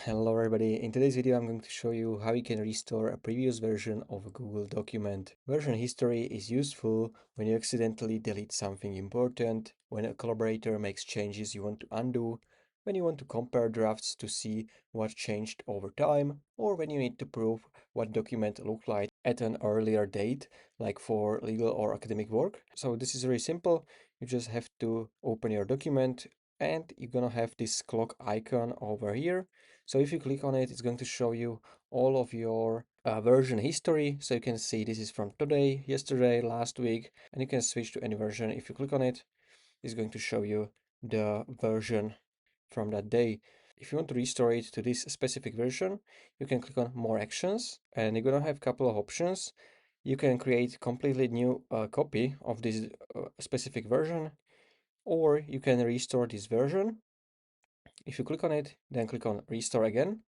Hello everybody, in today's video I'm going to show you how you can restore a previous version of a Google document. Version history is useful when you accidentally delete something important, when a collaborator makes changes you want to undo, when you want to compare drafts to see what changed over time, or when you need to prove what document looked like at an earlier date, like for legal or academic work. So this is very simple. You just have to open your document and you're gonna have this clock icon over here. So if you click on it, it's going to show you all of your version history. So you can see this is from today, yesterday, last week, and you can switch to any version. If you click on it, it's going to show you the version from that day. If you want to restore it to this specific version, you can click on more actions and you're gonna have a couple of options. You can create completely new copy of this specific version, or you can restore this version. If you click on it, then click on restore again,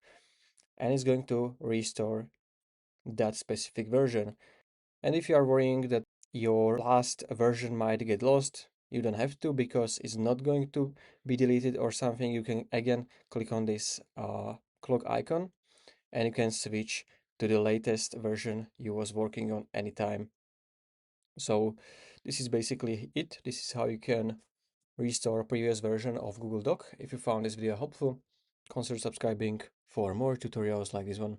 and it's going to restore that specific version. And if you are worrying that your last version might get lost, you don't have to, because it's not going to be deleted or something. You can again click on this clock icon and you can switch to the latest version you was working on anytime. So this is basically it. This is how you can restore a previous version of Google Doc. If you found this video helpful, consider subscribing for more tutorials like this one.